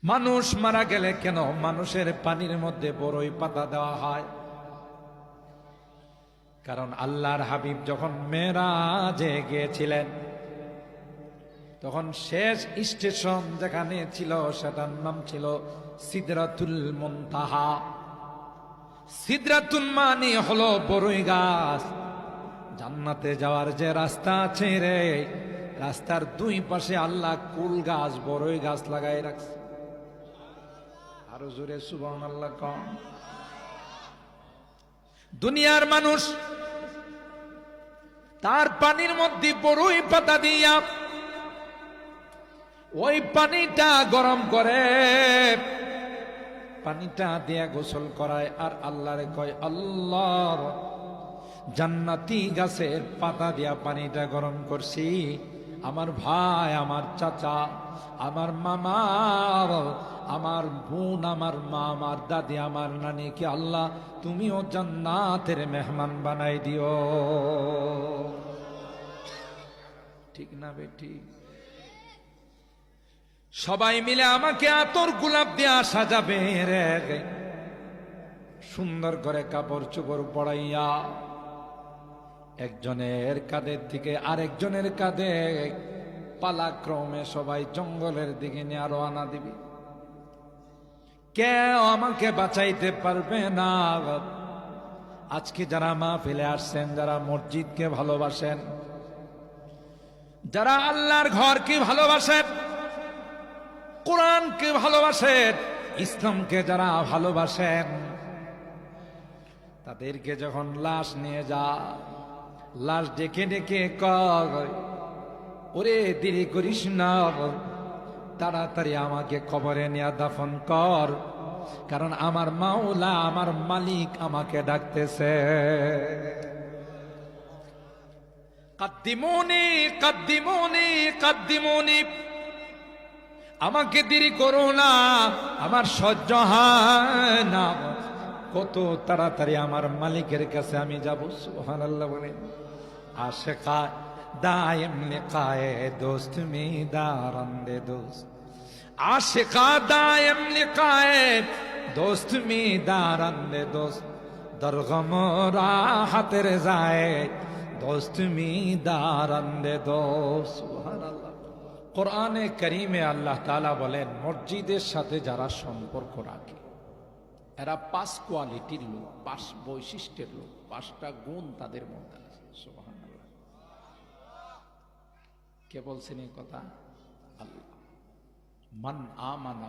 মানুষ মারা গেলে কেন মানুষের পানির মধ্যে বড়ই পাতা দেওয়া হয়? কারণ আল্লাহর হাবিব যখন মেরাজে গিয়েছিলেন তখন শেষ স্টেশন যেখানে ছিল সেটার নাম ছিল সিদরাতুল মুনতাহা। সিদরাতুল মানে হলো বড়ই গাছ। জান্নাতে যাওয়ার যে রাস্তা আছে রে, রাস্তার দুই পাশে আল্লাহ কুল গাছ বড়ই গাছ লাগাই রাখছে। আরো জোরে সুবহানাল্লাহ কম। দুনিয়ার মানুষ তার পানির মধ্যে বড়ই পাতা দিয়া ওই পানিটা গরম করে পানিটা দিয়া গোসল করায়, আর আল্লাহরে কয় আল্লাহ জান্নাতি গাছের পাতা দিয়া পানিটা গরম করছি। আমার ভাই, আমার চাচা, আমার মামা, আমার বোন, আমার মা, আমার দাদি, আমার নানিকে আল্লাহ তুমিও জান্নাতের মেহমান বানাই দিও। ঠিক না বেটি? সবাই মিলে আমাকে আতর গোলাপ দিয়া সাজাবে রে, সুন্দর করে কাপড় চোপড় পড়াইয়া একজনের কাঁধের থেকে আরেকজনের কাঁধে পালাক্রমে সবাই জঙ্গলের দিকে নিয়ে রওনা দিবি। কেউ আমাকে বাঁচাইতে পারবে না। আজকে যারা মাহফিলে আসছেন, যারা মসজিদকে ভালোবাসেন, যারা আল্লাহর ঘরকে ভালোবাসেন, কোরআনকে ভালোবাসেন, ইসলামকে যারা ভালোবাসেন, তাদেরকে যখন লাশ নিয়ে যা, লাশ ডেকে ডেকে কয় ওরে দেরি করিস না, তাড়াতাড়ি আমাকে কবরে নিয়ে দাফন কর, কারণ আমার মাওলা, আমার মালিক আমাকে ডাকতেছে। কাদ্দিমুনি কাদ্দিমুনি কাদ্দিমুনি, আমাকে দেরি করো না, আমার সহ্য হয় না, কত তাড়াতাড়ি আমার মালিকের কাছে আমি যাব। সুবহানাল্লাহ বলেন। আশিকা দায়েম লিকায়ে দোস্ত মে দারান্দে দোস্ত, আশিকা দায়েম লিকায়ে দোস্ত মে দারান্দে দোস্ত, দরগম রাহতের যায় দোস্ত মে দারান্দে দোস্ত। সুবহানাল্লাহ। কোরআনে কারীমে আল্লাহ তাআলা বলেন, মসজিদের সাথে যারা সম্পর্ক রাখে এরা 5 কোয়ালিটির লোক, 5 বৈশিষ্ট্যের লোক, 5টা গুণ তাদের মধ্যে আছে। সুবহানাল্লাহ। কে বলছেন এই কথা? আল্লাহ। মান আমানা